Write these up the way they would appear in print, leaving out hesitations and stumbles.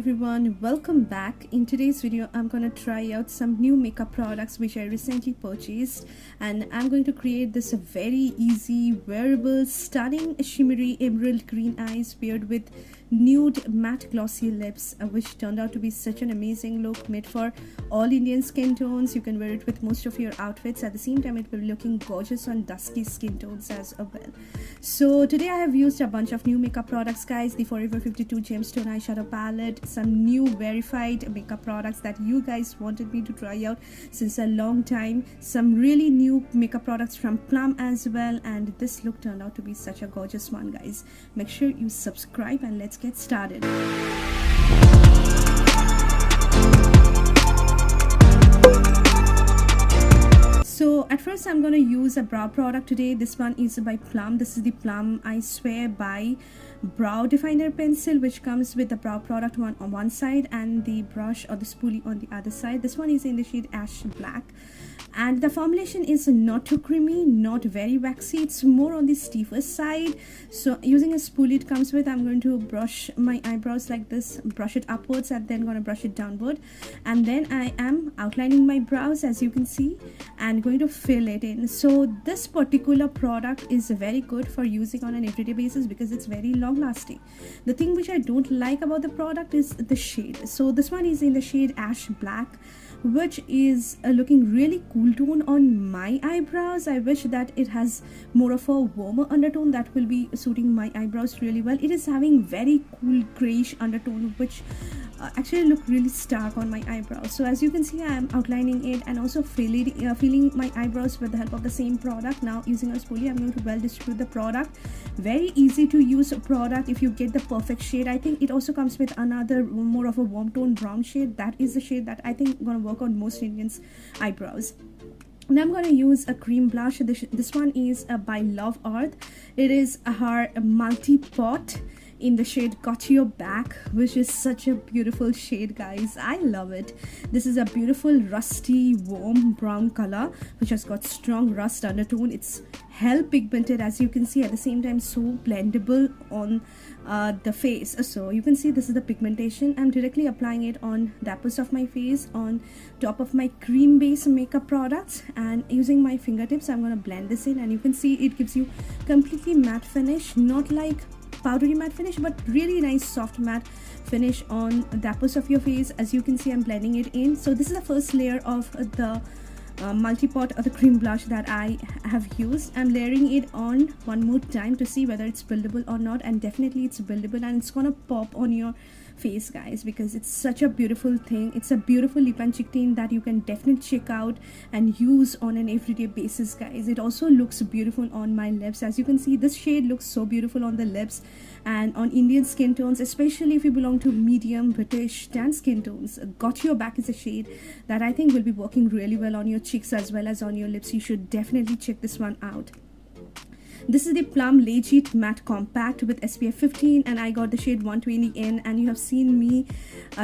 everyone, welcome back. In today's video I'm gonna try out some new makeup products which I recently purchased, and I'm going to create this very easy, wearable, stunning, shimmery emerald green eyes paired with nude matte glossy lips, which turned out to be such an amazing look, made for all Indian skin tones. You can wear it with most of your outfits. At the same time, it will be looking gorgeous on dusky skin tones as well. So today I have used a bunch of new makeup products, guys. The Forever52 Gemstone eyeshadow palette, some new Wearified makeup products that you guys wanted me to try out since a long time, some really new makeup products from Plum as well, and this look turned out to be such a gorgeous one, guys. Make sure you subscribe and let's get started. So at first I'm going to use a brow product today. This one is by Plum. This is the Plum I Swear by brow definer pencil, which comes with the brow product on one side and the brush or the spoolie on the other side. This one is in the shade Ash Black, and the formulation is not too creamy, not very waxy. It's more on the stiffer side. So using a spoolie it comes with, I'm going to brush my eyebrows like this, brush it upwards and then going to brush it downward, and then I am outlining my brows, as you can see, and going to fill it in. So this particular product is very good for using on an everyday basis because it's very long lasting. The thing which I don't like about the product is the shade. So this one is in the shade Ash Black, which is looking really cool tone on my eyebrows. I wish that it has more of a warmer undertone that will be suiting my eyebrows really well. It is having very cool grayish undertone, which actually look really stark on my eyebrows. So as you can see, I am outlining it and also filling my eyebrows with the help of the same product. Now using a spoolie, I'm going to well distribute the product. Very easy to use product if you get the perfect shade. I think it also comes with another more of a warm tone brown shade. That is the shade that I think gonna work on most Indians' eyebrows. Now I'm going to use a cream blush. This one is by Love Earth. It is her multi-pot in the shade Got Your Back, which is such a beautiful shade, guys. I love it. This is a beautiful rusty warm brown color which has got strong rust undertone. It's hell pigmented, as you can see, at the same time so blendable on the face. So you can see this is the pigmentation. I'm directly applying it on the apples of my face, on top of my cream based makeup products, and using my fingertips I'm going to blend this in, and you can see it gives you completely matte finish, not like powdery matte finish, but really nice soft matte finish on the apples of your face. As you can see, I'm blending it in. So this is the first layer of the multi-pot or the cream blush that I have used. I'm layering it on one more time to see whether it's buildable or not, and definitely it's buildable, and it's gonna pop on your face, guys, because it's such a beautiful thing. It's a beautiful lip and cheek tint that you can definitely check out and use on an everyday basis, guys. It also looks beautiful on my lips. As you can see, this shade looks so beautiful on the lips and on Indian skin tones, especially if you belong to medium British tan skin tones. Got Your Back is a shade that I think will be working really well on your cheeks as well as on your lips. You should definitely check this one out. This is the Plum Legit Matte Compact with SPF 15, and I got the shade 120N, and you have seen me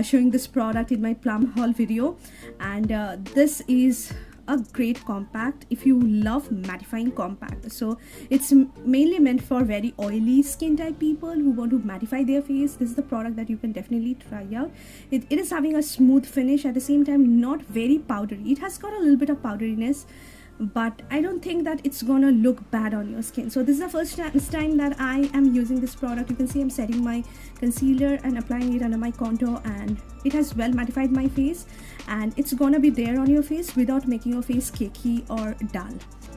showing this product in my Plum haul video. And this is a great compact if you love mattifying compact. So it's mainly meant for very oily skin type people who want to mattify their face. This is the product that you can definitely try out. It is having a smooth finish, at the same time not very powdery. It has got a little bit of powderiness, but I don't think that it's gonna look bad on your skin. So this is the first time that I am using this product. You can see I'm setting my concealer and applying it under my contour, and it has well mattified my face, and it's gonna be there on your face without making your face cakey or dull.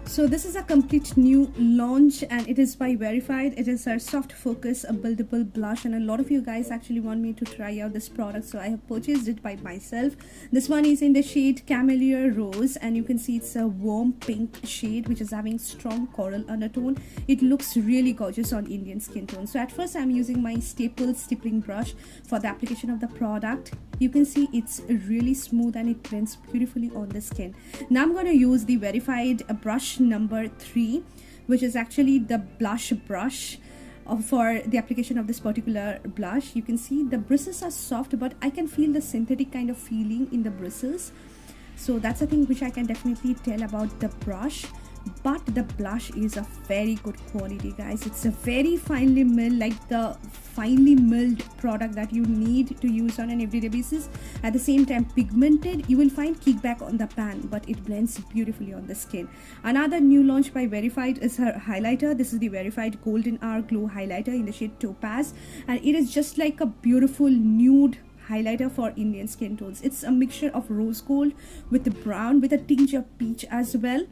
So this is a complete new launch, and it is by Wearified. It is a soft focus, a buildable blush, and a lot of you guys actually want me to try out this product, so I have purchased it by myself. This one is in the shade Camellia Rose, and you can see it's a warm pink shade which is having strong coral undertone. It looks really gorgeous on Indian skin tone. So at first I'm using my staple stippling brush for the application of the product. You can see it's really smooth and it blends beautifully on the skin. Now I'm going to use the Wearified brush number 3, which is actually the blush brush for the application of this particular blush. You can see the bristles are soft, but I can feel the synthetic kind of feeling in the bristles. So that's a thing which I can definitely tell about the brush. but the blush is of very good quality, guys. It's a very finely milled, like the finely milled product that you need to use on an everyday basis. At the same time pigmented. You will find kickback on the pan, but it blends beautifully on the skin. Another new launch by Wearified is her highlighter. This is the Wearified Golden Hour Glow highlighter in the shade Topaz, and it is just like a beautiful nude highlighter for Indian skin tones. It's a mixture of rose gold with the brown with a tinge of peach as well,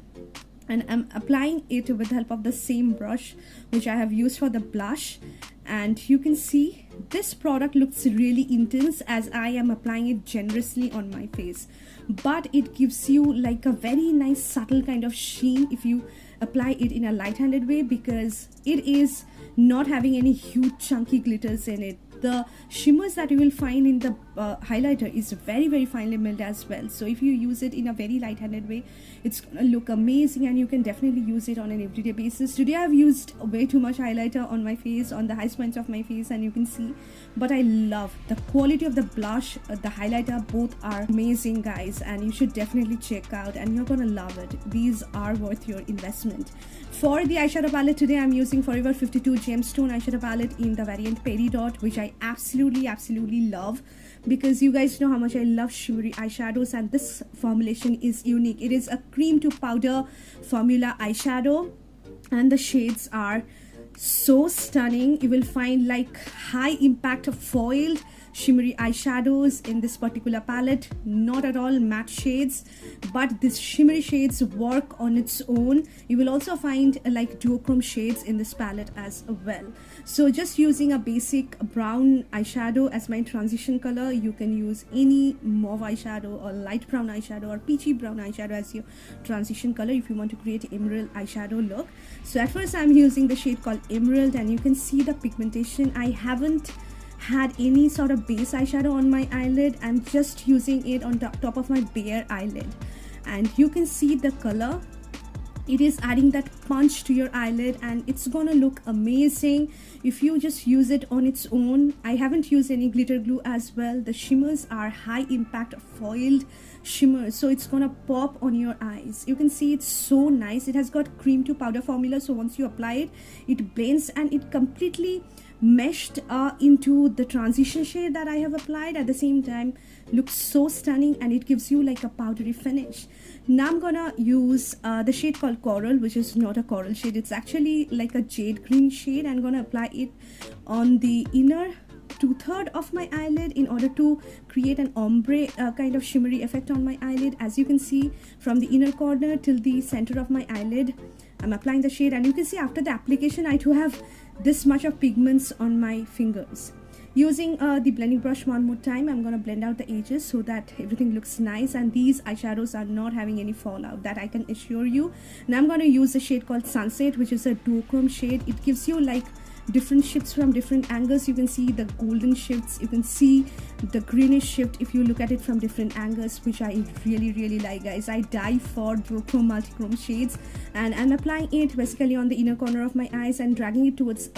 and I'm applying it with the help of the same brush which I have used for the blush. And you can see this product looks really intense as I am applying it generously on my face, but it gives you like a very nice subtle kind of sheen if you apply it in a light-handed way, because it is not having any huge chunky glitters in it. The shimmers that you will find in the highlighter is very finely milled as well. So if you use it in a very light-handed way, it's gonna look amazing, and you can definitely use it on an everyday basis. Today I've used way too much highlighter on my face, on the high points of my face, and you can see, but I love the quality of the blush, the highlighter, both are amazing, guys, and you should definitely check out, and you're gonna love it. These are worth your investment. For the eyeshadow palette today, I'm using Forever52 Gemstone eyeshadow palette in the variant Peridot, which I absolutely love, because you guys know how much I love shimmery eyeshadows, and this formulation is unique. It is a cream to powder formula eyeshadow, and the shades are so stunning. You will find like high impact foiled shimmery eyeshadows in this particular palette, not at all matte shades, but these shimmery shades work on its own. You will also find like duochrome shades in this palette as well. So just using a basic brown eyeshadow as my transition color, you can use any mauve eyeshadow or light brown eyeshadow or peachy brown eyeshadow as your transition color if you want to create emerald eyeshadow look. So at first I'm using the shade called Emerald, and you can see the pigmentation. I haven't had any sort of base eyeshadow on my eyelid. I'm just using it on the top of my bare eyelid, and you can see the color. It is adding that punch to your eyelid, and it's gonna look amazing if you just use it on its own. I haven't used any glitter glue as well. The shimmers are high impact foiled shimmers, so it's gonna pop on your eyes. You can see it's so nice. It has got cream to powder formula, so once you apply it, it blends and it completely meshed into the transition shade that I have applied. At the same time, looks so stunning, and it gives you like a powdery finish. Now I'm gonna use the shade called Coral, which is not a coral shade. It's actually like a jade green shade. I'm gonna apply it on the inner 2/3 of my eyelid in order to create an ombre kind of shimmery effect on my eyelid. As you can see, from the inner corner till the center of my eyelid, I'm applying the shade, and you can see after the application I do have this much of pigments on my fingers. Using the blending brush one more time, I'm gonna blend out the edges so that everything looks nice, and these eyeshadows are not having any fallout, that I can assure you. Now I'm gonna use a shade called Sunset, which is a duochrome shade. It gives you like different shifts from different angles. You can see the golden shifts, you can see the greenish shift if you look at it from different angles, which I really like, guys. I die for duochrome multichrome shades, and I'm applying it basically on the inner corner of my eyes and dragging it towards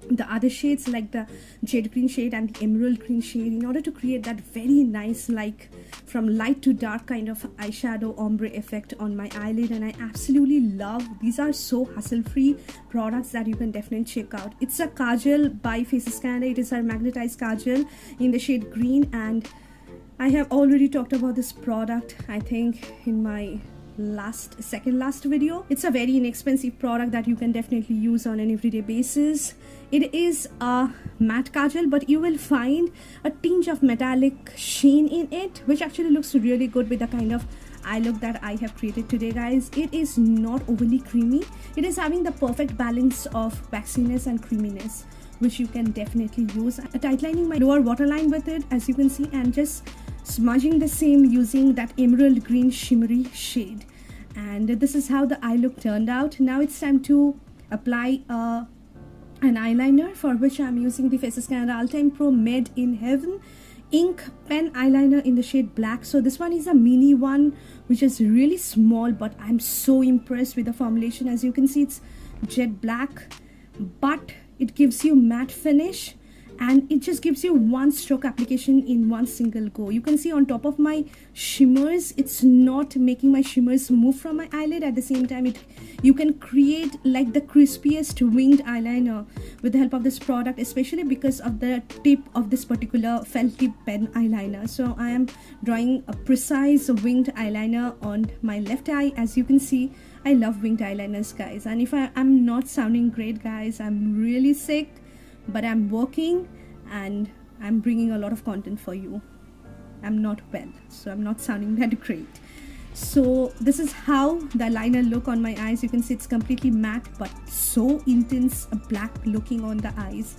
the other shades like the jade green shade and the emerald green shade in order to create that very nice like from light to dark kind of eyeshadow ombre effect on my eyelid. And I absolutely love these. Are so hassle-free products that you can definitely check out. It's a Kajal by Faces Canada. It is our magnetized Kajal in the shade green, and I have already talked about this product I think in my second last video. It's a very inexpensive product that you can definitely use on an everyday basis. It is a matte kajal, but you will find a tinge of metallic sheen in it, which actually looks really good with the kind of eye look that I have created today, guys. It is not overly creamy. It is having the perfect balance of waxiness and creaminess, which you can definitely use. Tightening my lower waterline with it, as you can see, and just smudging the same using that emerald green shimmery shade. And this is how the eye look turned out. Now it's time to apply an eyeliner, for which I'm using the Faces Canada All-Time Pro Made in Heaven ink pen eyeliner in the shade black. So this one is a mini one, which is really small, but I'm so impressed with the formulation. As you can see, it's jet black, but it gives you matte finish, and it just gives you one stroke application in one single go. You can see on top of my shimmers, it's not making my shimmers move from my eyelid. At the same time, you can create like the crispiest winged eyeliner with the help of this product, especially because of the tip of this particular felt tip pen eyeliner. So I am drawing a precise winged eyeliner on my left eye. As you can see, I love winged eyeliners, guys, and if I'm not sounding great, guys, I'm really sick, but I'm working and I'm bringing a lot of content for you. I'm not well, so I'm not sounding that great. So this is how the liner look on my eyes. You can see it's completely matte but so intense black looking on the eyes,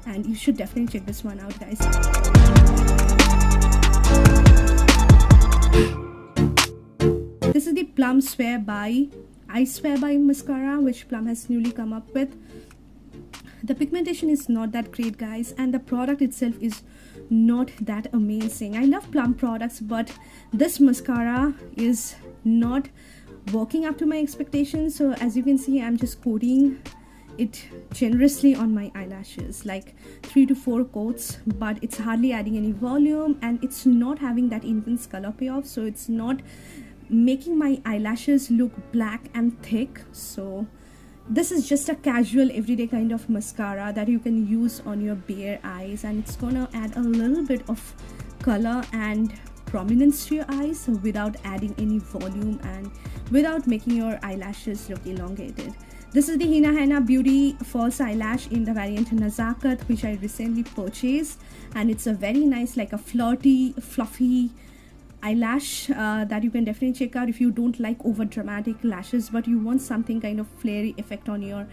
and you should definitely check this one out, guys. This is the Plum Swear by I Swear by mascara, which Plum has newly come up with. The pigmentation is not that great, guys, and the product itself is not that amazing. I love Plum products, but this mascara is not working up to my expectations. So as you can see, I'm just coating it generously on my eyelashes, like 3 to 4 coats, but it's hardly adding any volume, and it's not having that intense color payoff, so it's not making my eyelashes look black and thick. So this is just a casual everyday kind of mascara that you can use on your bare eyes, and it's gonna add a little bit of color and prominence to your eyes without adding any volume and without making your eyelashes look elongated. This is the Hina Henna Beauty False Eyelash in the variant Nazakat, which I recently purchased, and it's a very nice, like a flirty, fluffy eyelash that you can definitely check out if you don't like over dramatic lashes but you want something kind of flary effect on your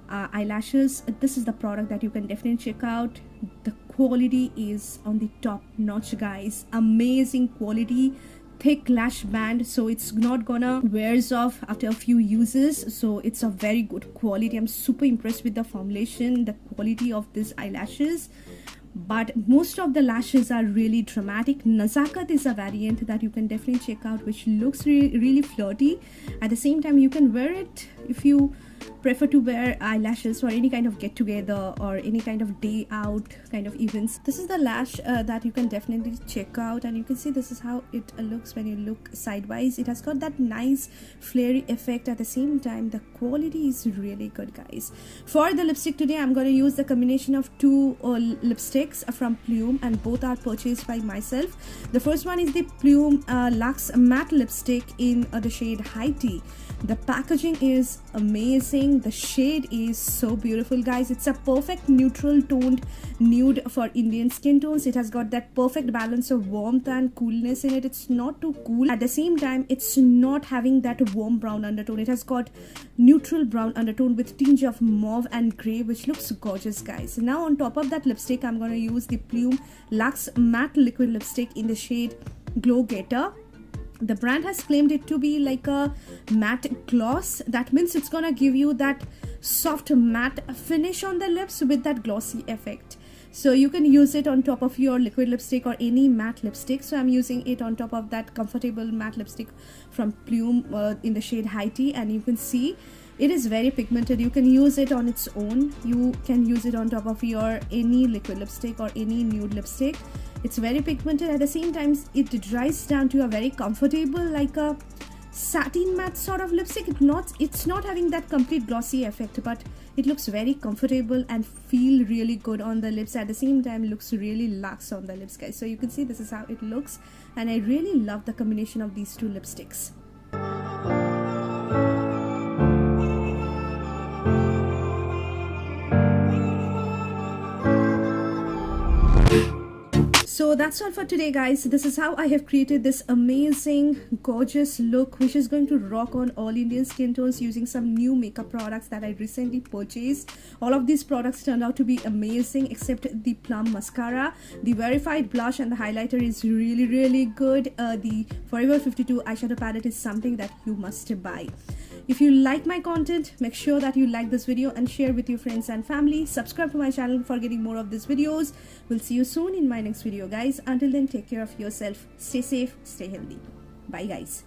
eyelashes. This is the product that you can definitely check out. The quality is on the top notch, guys. Amazing quality, thick lash band, so it's not gonna wears off after a few uses, so it's a very good quality. I'm super impressed with the formulation, the quality of these eyelashes, but most of the lashes are really dramatic. Nazakat is a variant that you can definitely check out, which looks really flirty. At the same time, you can wear it if you prefer to wear eyelashes for any kind of get together or any kind of day out kind of events. This is the lash that you can definitely check out, and you can see this is how it looks when you look sidewise. It has got that nice flary effect. At the same time, the quality is really good, guys. For the lipstick today, I'm going to use the combination of two lipsticks from Plume, and both are purchased by myself. The first one is the Plume Luxe Matte Lipstick in the shade High Tea. The packaging is amazing. The shade is so beautiful, guys. It's a perfect neutral toned nude for Indian skin tones. It has got that perfect balance of warmth and coolness in it. It's not too cool. At the same time, it's not having that warm brown undertone. It has got neutral brown undertone with tinge of mauve and grey, which looks gorgeous, guys. Now on top of that lipstick, I'm going to use the Plume Luxe Matte Liquid Lipstick in the shade Glow Getter. The brand has claimed it to be like a matte gloss. That means it's gonna give you that soft matte finish on the lips with that glossy effect. So you can use it on top of your liquid lipstick or any matte lipstick. So I'm using it on top of that comfortable matte lipstick from Plume in the shade High Tea, and you can see it is very pigmented. You can use it on its own. You can use it on top of your any liquid lipstick or any nude lipstick. It's very pigmented. At the same time, it dries down to a very comfortable, like a satin matte sort of lipstick. It's not having that complete glossy effect, but it looks very comfortable and feel really good on the lips. At the same time, looks really luxe on the lips, guys. So you can see this is how it looks, and I really love the combination of these two lipsticks. So that's all for today, guys. This is how I have created this amazing gorgeous look, which is going to rock on all Indian skin tones using some new makeup products that I recently purchased. All of these products turned out to be amazing except the Plum mascara. The Wearified blush and the highlighter is really good. The Forever52 eyeshadow palette is something that you must buy. If you like my content, make sure that you like this video and share with your friends and family. Subscribe to my channel for getting more of these videos. We'll see you soon in my next video, guys. Until then, take care of yourself. Stay safe, stay healthy. Bye, guys.